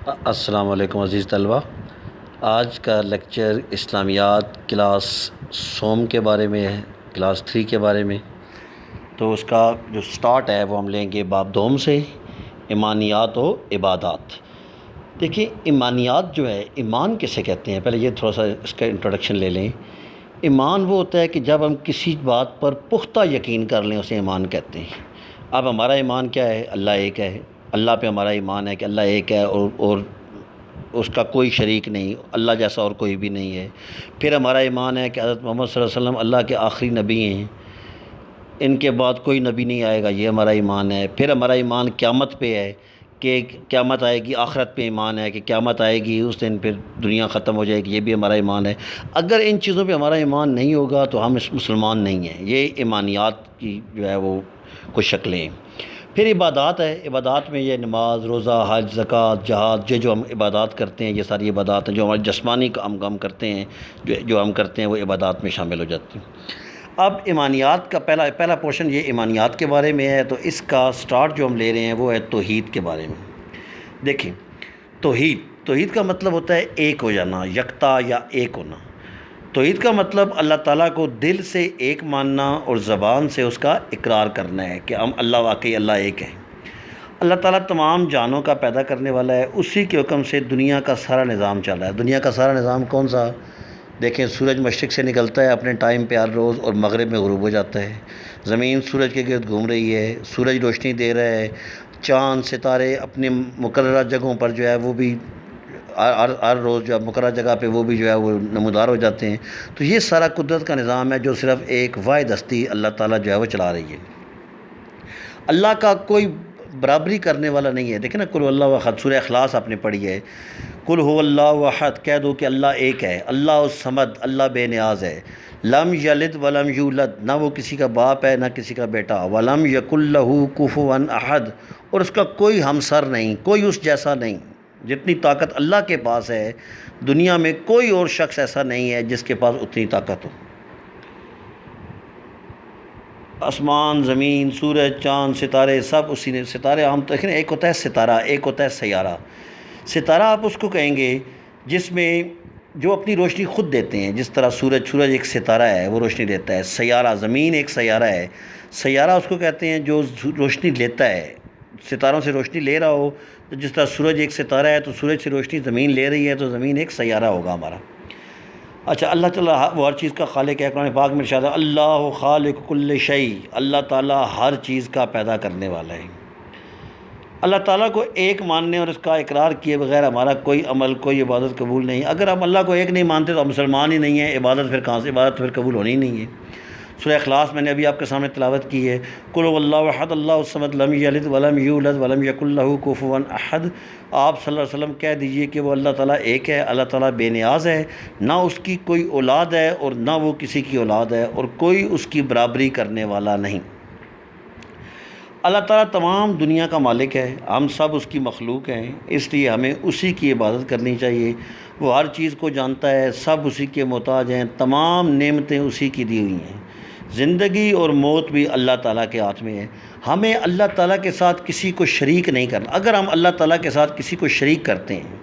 السلام علیکم عزیز طلبہ۔ آج کا لیکچر اسلامیات کلاس سوم کے بارے میں ہے، کلاس 3 کے بارے میں۔ تو اس کا جو سٹارٹ ہے وہ ہم لیں گے باب دوم سے، ایمانیات و عبادات۔ دیکھیں ایمانیات جو ہے، ایمان کسے کہتے ہیں، پہلے یہ تھوڑا سا اس کا انٹروڈکشن لے لیں۔ ایمان وہ ہوتا ہے کہ جب ہم کسی بات پر پختہ یقین کر لیں، اسے ایمان کہتے ہیں۔ اب ہمارا ایمان کیا ہے؟ اللہ ایک ہے، اللہ پہ ہمارا ایمان ہے کہ اللہ ایک ہے اور اس کا کوئی شریک نہیں، اللہ جیسا اور کوئی بھی نہیں ہے۔ پھر ہمارا ایمان ہے کہ حضرت محمد صلی اللہ علیہ وسلم اللہ کے آخری نبی ہیں، ان کے بعد کوئی نبی نہیں آئے گا، یہ ہمارا ایمان ہے۔ پھر ہمارا ایمان قیامت پہ ہے کہ قیامت آئے گی، آخرت پہ ایمان ہے کہ قیامت آئے گی، اس دن پھر دنیا ختم ہو جائے گی، یہ بھی ہمارا ایمان ہے۔ اگر ان چیزوں پہ ہمارا ایمان نہیں ہوگا تو ہم مسلمان نہیں ہیں۔ یہ ایمانیات کی جو ہے وہ کچھ شکلیں ہیں۔ پھر عبادات ہے، عبادات میں یہ نماز، روزہ، حج، زکوٰۃ، جہاد، جو ہم عبادات کرتے ہیں، یہ ساری عبادات ہیں جو ہمارے جسمانی کام ہم کرتے ہیں، جو ہم کرتے ہیں وہ عبادات میں شامل ہو جاتی ہیں۔ اب ایمانیات کا پہلا پورشن یہ ایمانیات کے بارے میں ہے، تو اس کا سٹارٹ جو ہم لے رہے ہیں وہ ہے توحید کے بارے میں۔ دیکھیں توحید کا مطلب ہوتا ہے ایک ہو جانا، یکتا یا ایک ہونا۔ توحید کا مطلب اللہ تعالیٰ کو دل سے ایک ماننا اور زبان سے اس کا اقرار کرنا ہے کہ ہم اللہ واقعی اللہ ایک ہے۔ اللہ تعالیٰ تمام جانوں کا پیدا کرنے والا ہے، اسی کے حکم سے دنیا کا سارا نظام چل رہا ہے۔ دنیا کا سارا نظام کون سا؟ دیکھیں سورج مشرق سے نکلتا ہے اپنے ٹائم پہ ہر روز اور مغرب میں غروب ہو جاتا ہے۔ زمین سورج کے گرد گھوم رہی ہے، سورج روشنی دے رہا ہے، چاند ستارے اپنے مقررہ جگہوں پر جو ہے وہ بھی ہر روز جو ہے مقررہ جگہ پہ وہ بھی جو ہے وہ نمودار ہو جاتے ہیں۔ تو یہ سارا قدرت کا نظام ہے جو صرف ایک واحد ہستی اللہ تعالیٰ جو ہے وہ چلا رہی ہے۔ اللہ کا کوئی برابری کرنے والا نہیں ہے۔ دیکھیں نا، قل هو اللہ احد، سورہ اخلاص آپ نے پڑھی ہے، قل هو اللہ احد، کہہ دو کہ اللہ ایک ہے، اللہ الصمد، اللہ بے نیاز ہے، لم یلد ولم یولد، نہ وہ کسی کا باپ ہے نہ کسی کا بیٹا، ولم یکن لہ کفوا احد، اور اس کا کوئی ہمسر نہیں، کوئی اس جیسا نہیں۔ جتنی طاقت اللہ کے پاس ہے، دنیا میں کوئی اور شخص ایسا نہیں ہے جس کے پاس اتنی طاقت ہو۔ آسمان، زمین، سورج، چاند، ستارے سب اسی نے، ستارے عام طور ایک ہوتا ہے ستارہ، ایک ہوتا ہے سیارہ۔ ستارہ آپ اس کو کہیں گے جس میں جو اپنی روشنی خود دیتے ہیں، جس طرح سورج ایک ستارہ ہے، وہ روشنی دیتا ہے۔ سیارہ، زمین ایک سیارہ ہے، سیارہ اس کو کہتے ہیں جو روشنی لیتا ہے، ستاروں سے روشنی لے رہا ہو۔ تو جس طرح سورج ایک ستارہ ہے تو سورج سے روشنی زمین لے رہی ہے، تو زمین ایک سیارہ ہوگا ہمارا۔ اچھا، اللہ تعالیٰ وہ ہر چیز کا خالق ہے۔ قرآن پاک میں ارشاد ہے اللہ خالق کل شیء، اللہ تعالیٰ ہر چیز کا پیدا کرنے والا ہے۔ اللہ تعالیٰ کو ایک ماننے اور اس کا اقرار کیے بغیر ہمارا کوئی عمل، کوئی عبادت قبول نہیں۔ اگر ہم اللہ کو ایک نہیں مانتے تو ہم مسلمان ہی نہیں ہیں، عبادت پھر کہاں سے؟ عبادت پھر قبول ہونی ہی نہیں ہے۔ سورہ اخلاص میں نے ابھی آپ کے سامنے تلاوت کی ہے، قل هو اللہ احد اللہ الصمد لم یلد ولم یولد ولم یکن لہ کفوا احد۔ آپ صلی اللہ علیہ وسلم کہہ دیجئے کہ وہ اللہ تعالیٰ ایک ہے، اللہ تعالیٰ بے نیاز ہے، نہ اس کی کوئی اولاد ہے اور نہ وہ کسی کی اولاد ہے، اور کوئی اس کی برابری کرنے والا نہیں۔ اللہ تعالیٰ تمام دنیا کا مالک ہے، ہم سب اس کی مخلوق ہیں، اس لیے ہمیں اسی کی عبادت کرنی چاہیے۔ وہ ہر چیز کو جانتا ہے، سب اسی کے محتاج ہیں، تمام نعمتیں اسی کی دی ہوئی ہیں، زندگی اور موت بھی اللہ تعالیٰ کے ہاتھ میں ہے۔ ہمیں اللہ تعالیٰ کے ساتھ کسی کو شریک نہیں کرنا۔ اگر ہم اللہ تعالیٰ کے ساتھ کسی کو شریک کرتے ہیں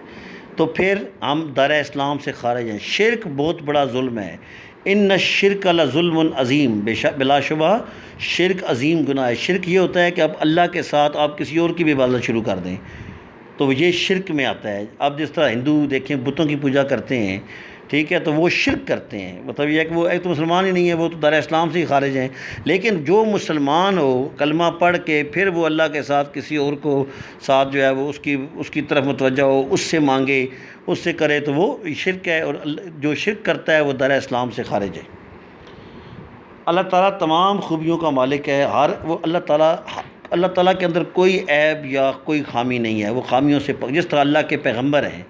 تو پھر ہم دائرہ اسلام سے خارج ہیں۔ شرک بہت بڑا ظلم ہے، ان الشرک لظلم عظیم، بلا شبہ شرک عظیم گناہ ہے۔ شرک یہ ہوتا ہے کہ اب اللہ کے ساتھ آپ کسی اور کی بھی عبادت شروع کر دیں، تو یہ شرک میں آتا ہے۔ اب جس طرح ہندو دیکھیں بتوں کی پوجا کرتے ہیں، ٹھیک ہے، تو وہ شرک کرتے ہیں، مطلب یہ ہے کہ وہ ایک تو مسلمان ہی نہیں ہے، وہ تو دائرہ اسلام سے ہی خارج ہیں۔ لیکن جو مسلمان ہو، کلمہ پڑھ کے پھر وہ اللہ کے ساتھ کسی اور کو ساتھ جو ہے وہ اس کی طرف متوجہ ہو، اس سے مانگے، اس سے کرے، تو وہ شرک ہے، اور جو شرک کرتا ہے وہ دائرہ اسلام سے خارج ہے۔ اللہ تعالیٰ تمام خوبیوں کا مالک ہے، وہ اللہ تعالیٰ کے اندر کوئی عیب یا کوئی خامی نہیں ہے، وہ خامیوں سے جس طرح اللہ کے پیغمبر ہیں،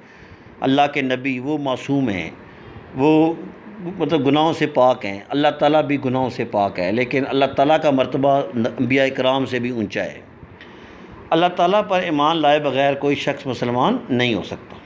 اللہ کے نبی، وہ معصوم ہیں، وہ مطلب گناہوں سے پاک ہیں، اللہ تعالیٰ بھی گناہوں سے پاک ہے، لیکن اللہ تعالیٰ کا مرتبہ انبیاء کرام سے بھی اونچا ہے۔ اللہ تعالیٰ پر ایمان لائے بغیر کوئی شخص مسلمان نہیں ہو سکتا۔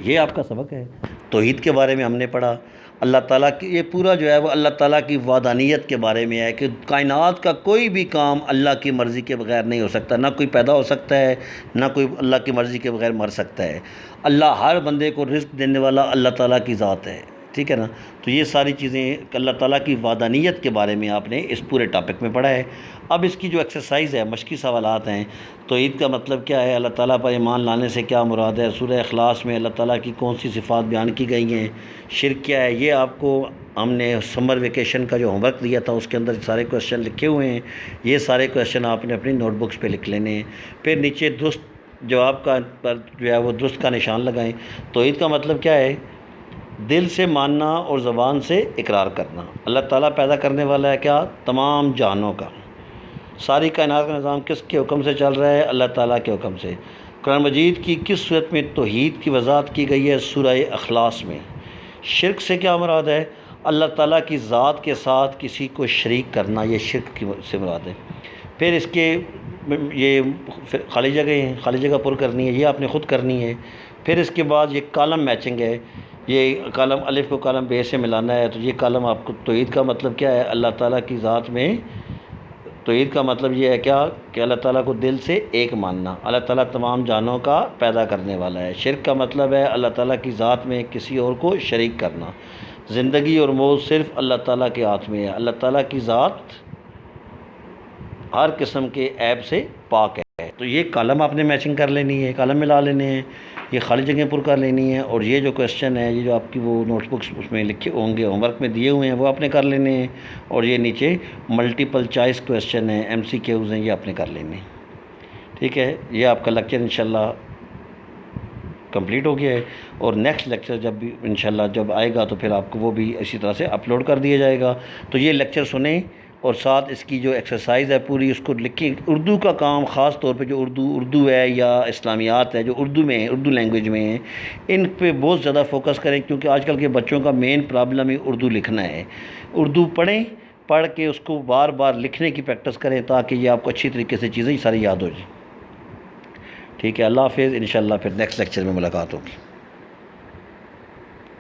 یہ آپ کا سبق ہے، توحید کے بارے میں ہم نے پڑھا۔ اللہ تعالیٰ کی یہ پورا جو ہے وہ اللہ تعالیٰ کی وحدانیت کے بارے میں ہے کہ کائنات کا کوئی بھی کام اللہ کی مرضی کے بغیر نہیں ہو سکتا، نہ کوئی پیدا ہو سکتا ہے، نہ کوئی اللہ کی مرضی کے بغیر مر سکتا ہے۔ اللہ ہر بندے کو رزق دینے والا اللہ تعالیٰ کی ذات ہے، ٹھیک ہے نا۔ تو یہ ساری چیزیں اللہ تعالیٰ کی وحدانیت کے بارے میں آپ نے اس پورے ٹاپک میں پڑھا ہے۔ اب اس کی جو ایکسرسائز ہے، مشقی سوالات ہیں، توحید کا مطلب کیا ہے، اللہ تعالیٰ پر ایمان لانے سے کیا مراد ہے، سورہ اخلاص میں اللہ تعالیٰ کی کون سی صفات بیان کی گئی ہیں، شرک کیا ہے، یہ آپ کو ہم نے سمر ویکیشن کا جو ہوم ورک دیا تھا اس کے اندر سارے کویشچن لکھے ہوئے ہیں۔ یہ سارے کویشچن آپ نے اپنی نوٹ بکس پہ لکھ لینے ہیں۔ پھر نیچے درست جواب کا پر جو ہے وہ درست کا نشان لگائیں۔ توحید کا مطلب کیا ہے، دل سے ماننا اور زبان سے اقرار کرنا۔ اللہ تعالیٰ پیدا کرنے والا ہے کیا، تمام جہانوں کا، ساری کائنات کا نظام کس کے حکم سے چل رہا ہے، اللہ تعالیٰ کے حکم سے۔ قرآن مجید کی کس صورت میں توحید کی وضاحت کی گئی ہے، سورہ اخلاص میں۔ شرک سے کیا مراد ہے، اللہ تعالیٰ کی ذات کے ساتھ کسی کو شریک کرنا، یہ شرک سے مراد ہے۔ پھر اس کے یہ خالی جگہ ہیں، خالی جگہ پر کرنی ہے، یہ آپ نے خود کرنی ہے۔ پھر اس کے بعد یہ کالم میچنگ ہے، یہ کالم الف کو کالم بے سے ملانا ہے، تو یہ کالم آپ کو توحید کا مطلب کیا ہے، اللہ تعالیٰ کی ذات میں توحید کا مطلب یہ ہے کیا کہ اللہ تعالیٰ کو دل سے ایک ماننا، اللہ تعالیٰ تمام جانوں کا پیدا کرنے والا ہے۔ شرک کا مطلب ہے اللہ تعالیٰ کی ذات میں کسی اور کو شریک کرنا۔ زندگی اور موت صرف اللہ تعالیٰ کے ہاتھ میں ہے، اللہ تعالیٰ کی ذات ہر قسم کے عیب سے پاک ہے۔ تو یہ کالم آپ نے میچنگ کر لینی ہے، کالم ملا لینے ہیں، یہ خالی جگہ پر کر لینی ہے، اور یہ جو کویشچن ہے، یہ جو آپ کی وہ نوٹ بکس اس میں لکھے ہوں گے، ہوم ورک میں دیے ہوئے ہیں، وہ آپ نے کر لینے ہیں، اور یہ نیچے ملٹیپل چوائس کویشچن ہیں، MCQs ہیں، یہ آپ نے کر لینے ہیں، ٹھیک ہے۔ یہ آپ کا لیکچر انشاءاللہ کمپلیٹ ہو گیا ہے، اور نیکسٹ لیکچر جب بھی انشاءاللہ جب آئے گا تو پھر آپ کو وہ بھی اسی طرح سے اپلوڈ کر دیا جائے گا۔ تو یہ لیکچر سنیں اور ساتھ اس کی جو ایکسرسائز ہے پوری اس کو لکھیں۔ اردو کا کام خاص طور پہ جو اردو ہے یا اسلامیات ہے جو اردو میں ہیں، اردو لینگویج میں ہیں، ان پہ بہت زیادہ فوکس کریں، کیونکہ آج کل کے بچوں کا مین پرابلم ہی اردو لکھنا ہے۔ اردو پڑھیں، پڑھ کے اس کو بار بار لکھنے کی پریکٹس کریں تاکہ یہ آپ کو اچھی طریقے سے چیزیں ساری یاد ہو جائیں، ٹھیک ہے۔ اللہ حافظ، انشاءاللہ پھر نیکسٹ لیکچر میں ملاقات ہوگی۔